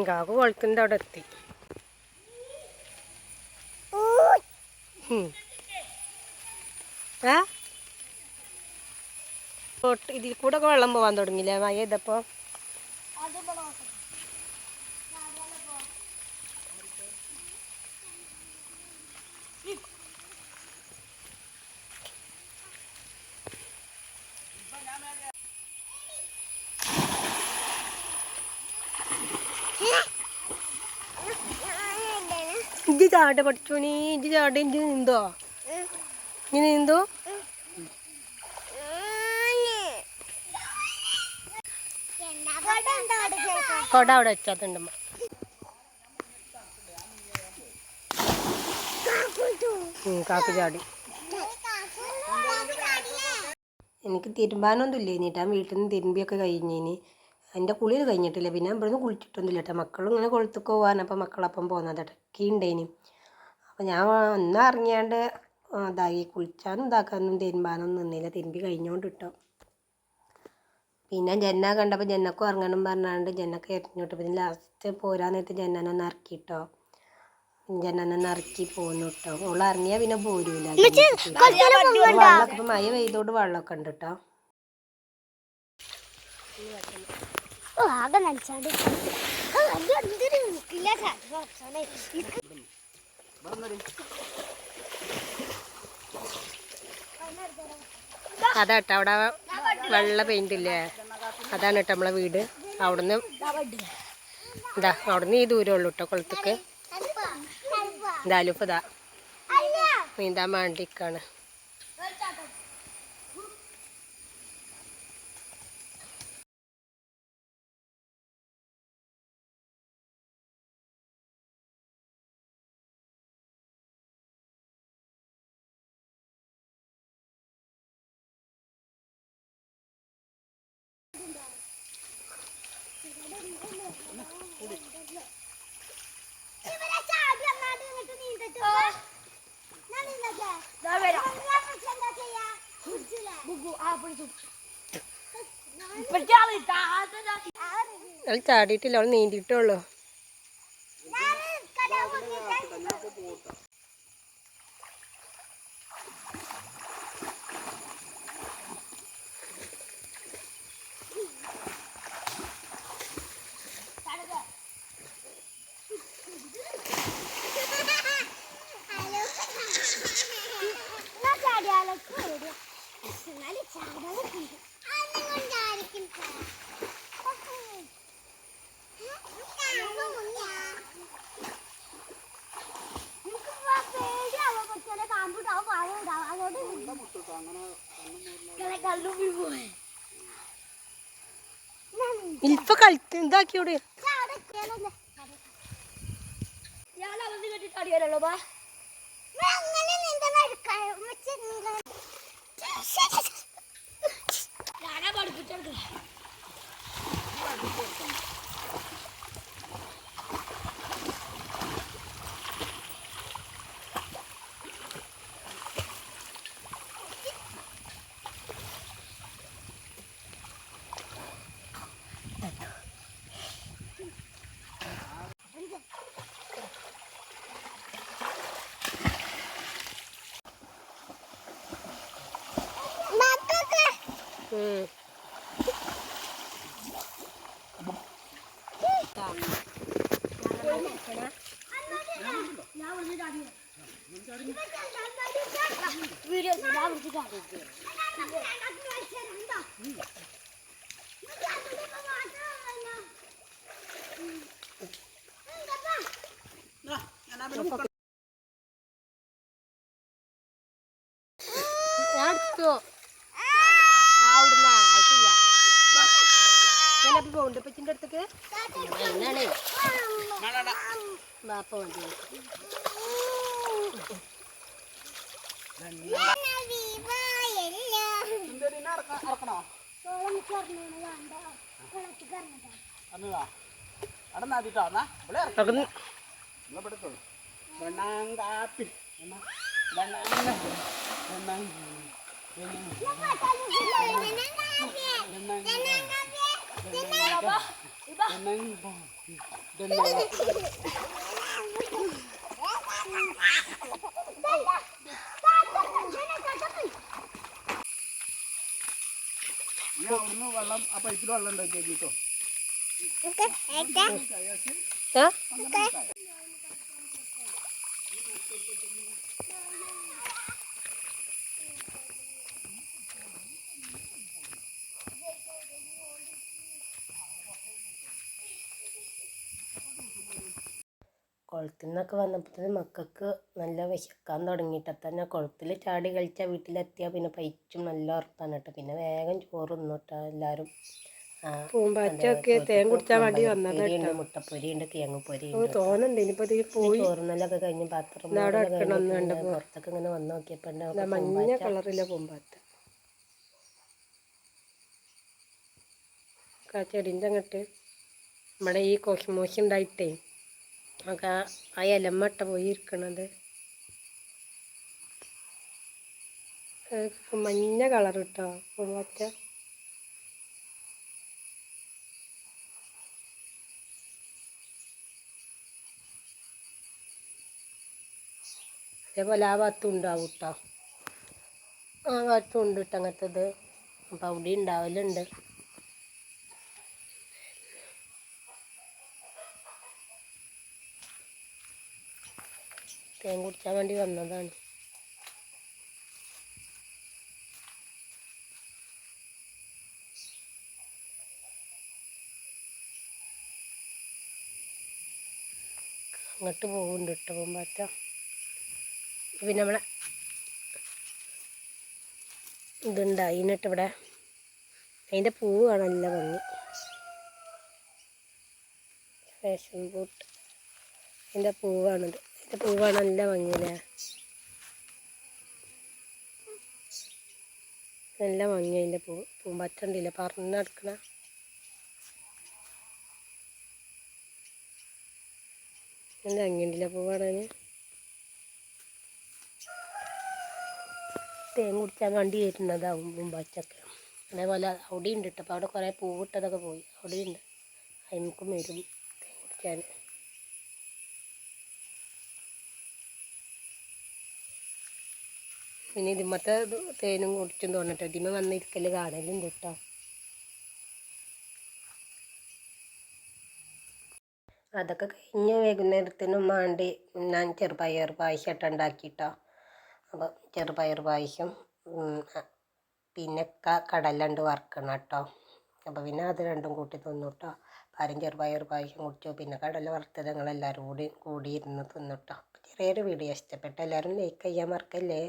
കാക്കു കുളത്തിൻ്റെ അവിടെ എത്തി. ഇതിൽ കൂടെ ഒക്കെ വെള്ളം പോകാൻ തുടങ്ങിയില്ലേ മഴ ചെയ്തപ്പോൾ? ഇജ്ജ് ചാട്ട പഠിച്ചോണി, ഇജ്ജ് ചാട്ട ഇജ്ജ് നീന്തോ? ഇനി നീന്തോ? കൊട അവിടെ വെച്ചാത്തുണ്ടമ്മ. കാക്കു ചാടി. എനിക്ക് തിരുമ്പാനൊന്നും ഇല്ല ഇനിട്ടാ, വീട്ടിൽ നിന്ന് തിരുമ്പിയൊക്കെ കഴിഞ്ഞിനി. എൻ്റെ കുളിയിൽ കഴിഞ്ഞിട്ടില്ല. പിന്നെ ഇവിടുന്ന് കുളിച്ചിട്ടൊന്നുമില്ല കേട്ടോ. മക്കളും ഇങ്ങനെ കൊളുത്തൊക്കെ പോകാൻ അപ്പം മക്കളപ്പം പോകുന്നത് ഇടയ്ക്കുണ്ടേനി. അപ്പം ഞാൻ ഒന്നും ഇറങ്ങിയാണ്ട് ഇതായി കുളിച്ചാനും ഇതാക്കാനൊന്നും തിരുമ്പാനൊന്നും നിന്നില്ല. തിരുമ്പി കഴിഞ്ഞോണ്ട് കിട്ടോ. പിന്നെ ജന്ന കണ്ടപ്പോൾ ജന്നക്കും ഇറങ്ങണം പറഞ്ഞാണ്ട് ജന്നക്ക് എറിഞ്ഞോട്ട്. പിന്നെ ലാസ്റ്റ് പോരാൻ നേരത്ത് ജന്നനൊന്ന് ഇറക്കിട്ടോ. ജന്നനൊന്ന് ഇറക്കി പോന്നു കേട്ടോ. ഓള് ഇറങ്ങിയാൽ പിന്നെ പോരൂല. വെള്ളമൊക്കെ ഇപ്പം മഴ പെയ്തോണ്ട് വെള്ളമൊക്കെ ഉണ്ട് കേട്ടോ. അതാട്ടോ അവിടെ വെള്ള പെയിന്റ് ഇല്ലേ, അതാണ് കേട്ടോ നമ്മളെ വീട്. അവിടുന്ന് ഇതാ അവിടുന്ന് ഈ ദൂരമുള്ളൂ കേട്ടോ കുളത്തേക്ക്. എന്തായാലും ഇപ്പം ഇതാ നീന്താൻ വേണ്ടിക്കാണ്. അവൾ ചാടിയിട്ടില്ല, അവൾ നീന്തിയിട്ടുള്ളൂ. ഇപ്പൊ കളിച്ച് ഇതാക്കിയോടെ പോണ്ട് പച്ചിൻ്റെ അടുത്തേക്ക് എന്നാണേ ബാപ്പ വണ്ടി വെള്ളം ആ പൈപ്പിൽ വെള്ളം ഉണ്ടാക്കി കേട്ടോ. കുളത്തിൽ നിന്നൊക്കെ വന്നപ്പോൾ മക്കൾക്ക് നല്ല വിശക്കാൻ തുടങ്ങിയിട്ട് തന്നെ കുളത്തിൽ ചാടി കളിച്ചാൽ വീട്ടിലെത്തിയാൽ പിന്നെ പൈച്ചും നല്ല ഉറപ്പാണ് കേട്ടോ. പിന്നെ വേഗം ചോറ് തിന്നോട്ടോ എല്ലാവരും. പൂമ്പാറ്റൊക്കെ തേൻ കുടിച്ചാൻ വേണ്ടി വന്നതുണ്ട്. മുട്ടപ്പൊരി ഉണ്ട്, കിഴങ്ങുപ്പൊരി ഉണ്ട്. തോന്നുന്നുണ്ട് ഇനിയിപ്പോൾ ഇതിൽ പോയി ചോറുന്നല്ലൊക്കെ കഴിഞ്ഞ് പാത്രം പുറത്തൊക്കെ ഇങ്ങനെ വന്ന് നോക്കിയപ്പോൾ മഞ്ഞ കളറിലെ പൂമ്പാറ്റ ചെടിൻ്റെ അങ്ങോട്ട് നമ്മുടെ ഈ കോശമോശം ഉണ്ടായിട്ടേ ഒക്കെ ആ ഇലമ്മട്ട പോയി ഇരിക്കണത്. മഞ്ഞ കളർ കേട്ടോ പൂമ്പാറ്റ. അതേപോലെ ആ ഭാഗത്തും ഉണ്ടാവും കേട്ടോ. ആ ഭാഗത്തും ഉണ്ട് കേട്ടോ അങ്ങനത്തത്. അപ്പം അവിടെ ഉണ്ടാവലുണ്ട്. തേൻ കുടിച്ചാൻ വേണ്ടി വന്നതാണ്. അങ്ങോട്ട് പോകുന്നുണ്ട് കേട്ടോ പൂമ്പാറ്റ. പിന്നെ നമ്മളെ ഇതുണ്ടായിന്നിട്ട് ഇവിടെ അതിൻ്റെ പൂവ് കാണാൻ നല്ല ഭംഗി. ഫാഷൻ ഫ്രൂട്ട് അതിൻ്റെ പൂവാണിത്. അതിൻ്റെ പൂവാണ് നല്ല ഭംഗിയില്ലേ. നല്ല ഭംഗി അതിൻ്റെ പൂമ്പാറ്റ ഉണ്ടല്ലേ പറന്ന് നടക്കണ. നല്ല ഭംഗിയുണ്ടല്ലേ പൂ കാണാൻ. തേൻ കുടിച്ചാൻ വേണ്ടി വരുന്നതാവും പൂമ്പാറ്റൊക്കെ. അതേപോലെ അവിടെ ഉണ്ട് കേട്ടോ. അപ്പോൾ അവിടെ കുറേ പൂവിട്ടതൊക്കെ പോയി. അവിടെ ഉണ്ട്. അതിനൊക്കെ വരും തേൻ കുടിക്കാൻ. പിന്നെ ഇതിമത്തെ തേനും കുടിച്ചും തോന്നട്ടെ. ഇതിമ വന്നിരിക്കൽ കാണലുണ്ട് കേട്ടോ. അതൊക്കെ കഴിഞ്ഞ് വൈകുന്നേരത്തിനും വേണ്ടി ഞാൻ ചെറുപയർ പായസം ഉണ്ടാക്കിട്ടോ. അപ്പോൾ ചെറുപയർ പായസം പിന്നെ കടലുണ്ട് വറുക്കണം കേട്ടോ. അപ്പോൾ പിന്നെ അത് രണ്ടും കൂട്ടി തിന്നു കേട്ടോ. ആരും ചെറുപയർ പായസം കുടിച്ചു. പിന്നെ കടല വറുത്തത് ഞങ്ങളെല്ലാവരും കൂടി ഇരുന്ന് തിന്നു കേട്ടോ. ചെറിയൊരു വീഡിയോ ഇഷ്ടപ്പെട്ട എല്ലാവരും ലൈക്ക് ചെയ്യാൻ മറക്കല്ലേ.